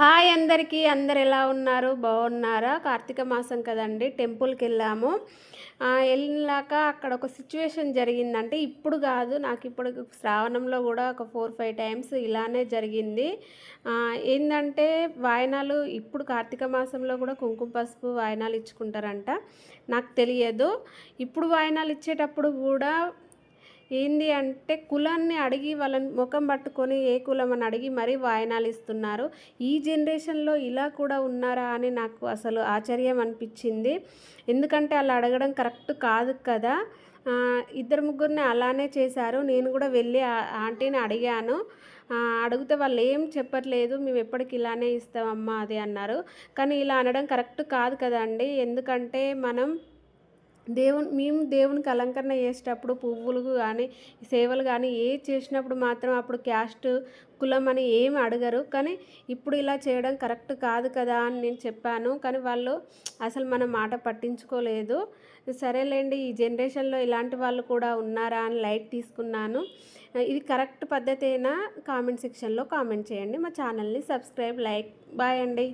Hi అందరికీ. అందరు ఎలా ఉన్నారు? బాగున్నారా? కార్తీక మాసం కదండి, టెంపుల్కి వెళ్ళాము. వెళ్ళాక అక్కడ ఒక సిచ్యువేషన్ జరిగిందంటే, ఇప్పుడు కాదు, నాకు ఇప్పుడు శ్రావణంలో కూడా ఒక 4-5 టైమ్స్ ఇలానే జరిగింది. ఏంటంటే వాయనాలు ఇప్పుడు కార్తీక మాసంలో కూడా కుంకుమ పసుపు వాయనాలు ఇచ్చుకుంటారంట. నాకు తెలియదు. ఇప్పుడు వాయనాలు ఇచ్చేటప్పుడు కూడా ఏంది అంటే కులాన్ని అడిగి వాళ్ళని ముఖం పట్టుకొని ఏ కులం అని అడిగి మరీ వాయనాలు ఇస్తున్నారు. ఈ జనరేషన్లో ఇలా కూడా ఉన్నారా అని నాకు అసలు ఆశ్చర్యం అనిపించింది. ఎందుకంటే అలా అడగడం కరెక్ట్ కాదు కదా. ఇద్దరు ముగ్గురిని అలానే చేశారు. నేను కూడా వెళ్ళి ఆంటీని అడిగాను. అడిగితే వాళ్ళు ఏం చెప్పట్లేదు, మేము ఎప్పటికి ఇలానే ఇస్తామమ్మా అది అన్నారు. కానీ ఇలా అనడం కరెక్ట్ కాదు కదండి. ఎందుకంటే మేము దేవునికి అలంకరణ చేసేటప్పుడు పువ్వులు కానీ సేవలు కానీ చేసినప్పుడు మాత్రం అప్పుడు క్యాస్ట్ కులం అని ఏమి అడగరు. కానీ ఇప్పుడు ఇలా చేయడం కరెక్ట్ కాదు కదా అని నేను చెప్పాను. కానీ వాళ్ళు అసలు మన మాట పట్టించుకోలేదు. సరేలేండి, ఈ జనరేషన్లో ఇలాంటి వాళ్ళు కూడా ఉన్నారా అని లైట్ తీసుకున్నాను. ఇది కరెక్ట్ పద్ధతేనా? కామెంట్ సెక్షన్లో కామెంట్ చేయండి. మా ఛానల్ని సబ్స్క్రైబ్, లైక్. బాయ్ అండి.